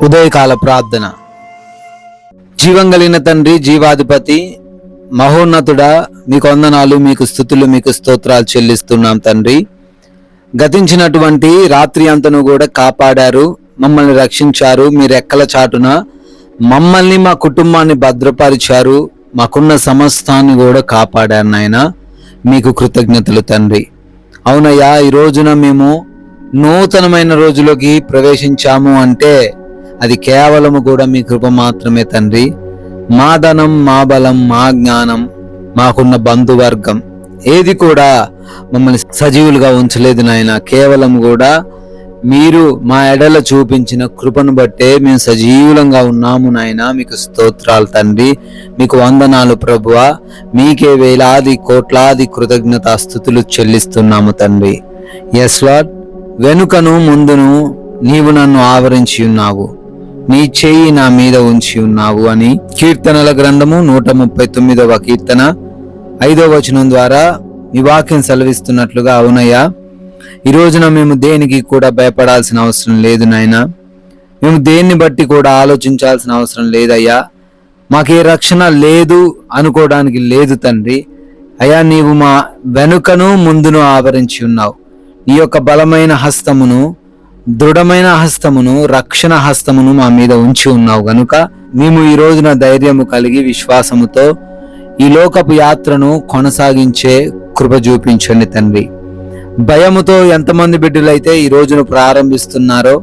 ఉదయకాల ప్రార్థన. జీవం కలిగిన తండ్రి, జీవాధిపతి, మహోన్నతుడా, మీకు వందనాలు, మీకు స్తుతులు, మీకు స్తోత్రాలు చెల్లిస్తున్నాం తండ్రి. గతించినటువంటి రాత్రి అంతను కూడా కాపాడారు, మమ్మల్ని రక్షించారు. మీ రెక్కల చాటున మమ్మల్ని, మా కుటుంబాన్ని భద్రపరిచారు, మాకున్న సమస్తాన్ని కూడా కాపాడారు నాయన. మీకు కృతజ్ఞతలు తండ్రి. అవునయ్యా, ఈ రోజున మేము నూతనమైన రోజులోకి ప్రవేశించాము అంటే అది కేవలము కూడా మీ కృప మాత్రమే తండ్రి. మా ధనం, మా బలం, మా జ్ఞానం, మాకున్న బంధువర్గం ఏది కూడా మమ్మల్ని సజీవులుగా ఉంచలేదు నాయన. కేవలం కూడా మీరు మా ఎడల చూపించిన కృపను బట్టే మేము సజీవులంగా ఉన్నాము నాయన. మీకు స్తోత్రాలు తండ్రి, మీకు వందనాలు ప్రభువా. మీకే వేలాది కోట్లాది కృతజ్ఞతాస్తుతులు చెల్లిస్తున్నాము తండ్రి. ఎస్ లార్డ్, వెనుకను ముందును నీవు నన్ను ఆవరించి ఉన్నావు, నీ చెయ్యి నా మీద ఉంచి ఉన్నావు అని కీర్తనల గ్రంథము 139వ కీర్తన 5వ వచనం ద్వారా ఈ వాక్యం సెలవిస్తున్నట్లుగా, అవునయ్యా, ఈ రోజున మేము దేనికి కూడా భయపడాల్సిన అవసరం లేదు నాయన. మేము దేన్ని బట్టి కూడా ఆలోచించాల్సిన అవసరం లేదయ్యా. మాకే రక్షణ లేదు అనుకోవడానికి లేదు తండ్రి. అయ్యా, నీవు మా వెనుకను ముందును ఆవరించి ఉన్నావు. నీ యొక్క బలమైన హస్తమును, దృఢమైన హస్తమును, రక్షణ హస్తమును మా మీద ఉంచి ఉన్నావు గనుక మేము ఈ రోజున ధైర్యము కలిగి విశ్వాసముతో ఈ లోకపు యాత్రను కొనసాగించే కృప చూపించండి తండ్రి. భయముతో ఎంతమంది బిడ్డలైతే ఈ రోజును ప్రారంభిస్తున్నారో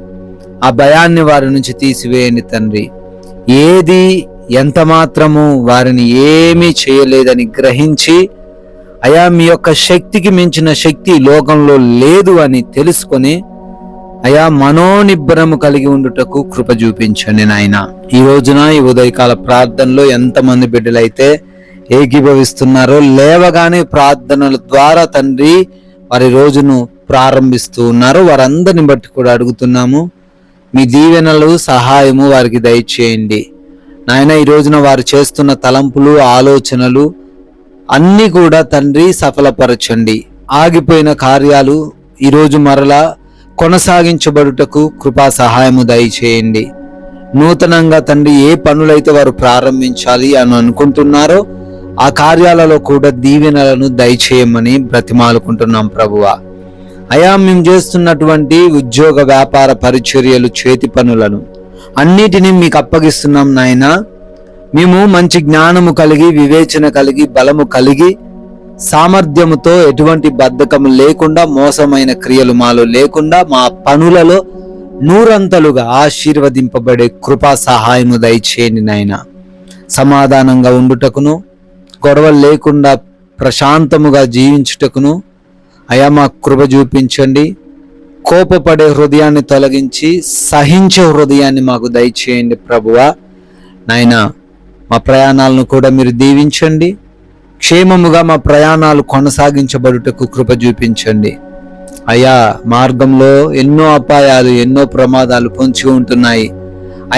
ఆ భయాన్ని వారి నుంచి తీసివేయండి తండ్రి. ఏది ఎంత మాత్రము వారిని ఏమీ చేయలేదని గ్రహించి, అయా, మీ యొక్క శక్తికి మించిన శక్తి లోకంలో లేదు అని తెలుసుకొని, అయా, మనోనిబ్బరము కలిగి ఉండుటకు కృప చూపించండి నాయన. ఈ రోజున ఈ ఉదయకాల ప్రార్థనలో ఎంతమంది బిడ్డలైతే ఏకీభవిస్తున్నారో, లేవగానే ప్రార్థనల ద్వారా తండ్రి వారి రోజును ప్రారంభిస్తూ ఉన్నారో వారందరిని బట్టి కూడా అడుగుతున్నాము. మీ దీవెనలు, సహాయము వారికి దయచేయండి నాయన. ఈ రోజున వారు చేస్తున్న తలంపులు, ఆలోచనలు అన్నీ కూడా తండ్రి సఫలపరచండి. ఆగిపోయిన కార్యాలు ఈరోజు మరలా కొనసాగించబడుటకు కృపా సహాయము దయచేయండి. నూతనంగా తండ్రి ఏ పనులైతే వారు ప్రారంభించాలి అని అనుకుంటున్నారో ఆ కార్యాలలో కూడా దీవెనలను దయచేయమని బ్రతిమాలుకుంటున్నాం ప్రభువా. అయా, మేము చేస్తున్నటువంటి ఉద్యోగ, వ్యాపార, పరిచర్యలు, చేతి పనులను అన్నిటినీ మీకు అప్పగిస్తున్నాం నాయన. మేము మంచి జ్ఞానము కలిగి, వివేచన కలిగి, బలము కలిగి, సామర్థ్యముతో, ఎటువంటి బద్ధకము లేకుండా, మోసమైన క్రియలు మాలో లేకుండా, మా పనులలో నూరంతలుగా ఆశీర్వదింపబడే కృపా సహాయము దయచేయండి నాయన. సమాధానంగా ఉండుటకును, గొడవలు లేకుండా ప్రశాంతముగా జీవించుటకును అయా మా కృప చూపించండి. కోపపడే హృదయాన్ని తొలగించి సహించే హృదయాన్ని మాకు దయచేయండి ప్రభువా. నాయన, మా ప్రయాణాలను కూడా మీరు దీవించండి. క్షేమముగా మా ప్రయాణాలు కొనసాగించబడుటకు కృప చూపించండి. అయ్యా, మార్గంలో ఎన్నో అపాయాలు, ఎన్నో ప్రమాదాలు పొంచి ఉంటున్నాయి.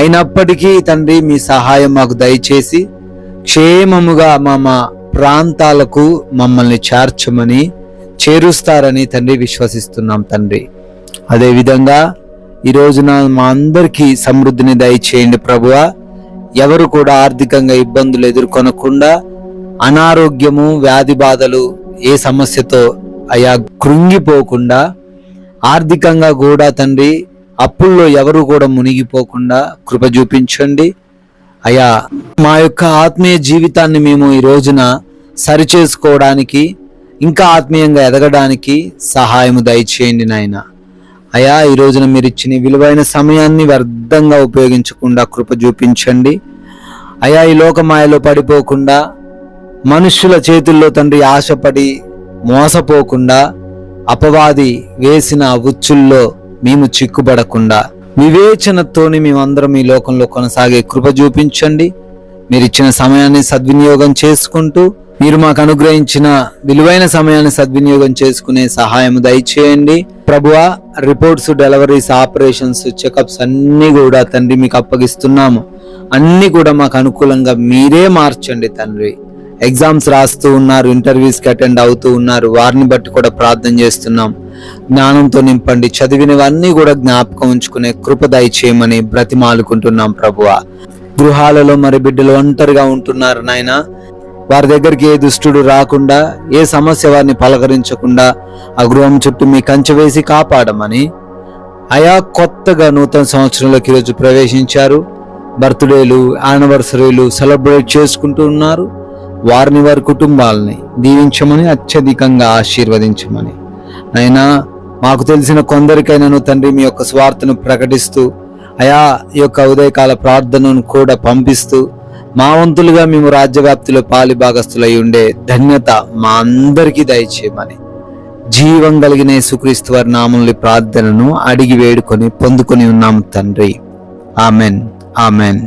అయినప్పటికీ తండ్రి మీ సహాయం మాకు దయచేసి క్షేమముగా మా ప్రాంతాలకు మమ్మల్ని చేరుస్తారని తండ్రి విశ్వసిస్తున్నాం తండ్రి. అదేవిధంగా ఈ రోజున మా అందరికీ సమృద్ధిని దయచేయండి ప్రభువా. ఎవరు కూడా ఆర్థికంగా ఇబ్బందులు ఎదుర్కొనకుండా, అనారోగ్యము, వ్యాధి బాధలు ఏ సమస్యతో అయా కృంగిపోకుండా, ఆర్థికంగా కూడా తండ్రి అప్పుల్లో ఎవరు కూడా మునిగిపోకుండా కృప చూపించండి. అయా, మా యొక్క ఆత్మీయ జీవితాన్ని మేము ఈ రోజున సరిచేసుకోవడానికి, ఇంకా ఆత్మీయంగా ఎదగడానికి సహాయము దయచేయండి నాయన. అయా, ఈ రోజున మీరు ఇచ్చిన విలువైన సమయాన్ని వ్యర్థంగా ఉపయోగించకుండా కృప చూపించండి. అయా, ఈ లోకమాయలో పడిపోకుండా, మనుష్యుల చేతుల్లో తండ్రి ఆశపడి మోసపోకుండా, అపవాది వేసిన ఉచ్చుల్లో మేము చిక్కుబడకుండా, వివేచనతోని మేమందరం ఈ లోకంలో కొనసాగే కృప చూపించండి. మీరు ఇచ్చిన సమయాన్ని సద్వినియోగం చేసుకుంటూ, మీరు మాకు అనుగ్రహించిన విలువైన సమయాన్ని సద్వినియోగం చేసుకునే సహాయం దయచేయండి ప్రభువా. రిపోర్ట్స్, డెలివరీస్, ఆపరేషన్స్, చెకప్స్ అన్నీ కూడా తండ్రి మీకు అప్పగిస్తున్నాము. అన్నీ కూడా మాకు అనుకూలంగా మీరే మార్చండి తండ్రి. ఎగ్జామ్స్ రాస్తూ ఉన్నారు, ఇంటర్వ్యూస్కి అటెండ్ అవుతూ ఉన్నారు. వారిని బట్టి కూడా ప్రార్థన చేస్తున్నాం. జ్ఞానంతో నింపండి, చదివినవన్నీ కూడా జ్ఞాపకం ఉంచుకునే కృప దయచేయమని బ్రతిమాలుకుంటున్నాం ప్రభువా. గృహాలలో మరి బిడ్డలు ఒంటరిగా ఉంటున్నారు నాయన, వారి దగ్గరికి ఏ దుష్టుడు రాకుండా, ఏ సమస్య వారిని పలకరించకుండా ఆ గృహం చుట్టూ మీ కంచె వేసి కాపాడమని. అయా కొత్తగా నూతన సంవత్సరంలోకి ఈరోజు ప్రవేశించారు. బర్త్డేలు, యానివర్సరీలు సెలబ్రేట్ చేసుకుంటూ ఉన్నారు. వారిని, వారి కుటుంబాలని దీవించమని, అత్యధికంగా ఆశీర్వదించమని. అయినా మాకు తెలిసిన కొందరికైనాను తండ్రి మీ యొక్క స్వార్థను ప్రకటిస్తూ అయా ఈ యొక్క ఉదయకాల ప్రార్థనను కూడా పంపిస్తూ మా వంతులుగా మేము రాజ్యవ్యాప్తిలో పాలి భాగస్థులై ఉండే ధన్యత మా అందరికీ దయచేయమని జీవం కలిగిన యేసుక్రీస్తు వారి నామములో ప్రార్థనను అడిగి వేడుకొని పొందుకొని ఉన్నాం తండ్రి. Amen, amen.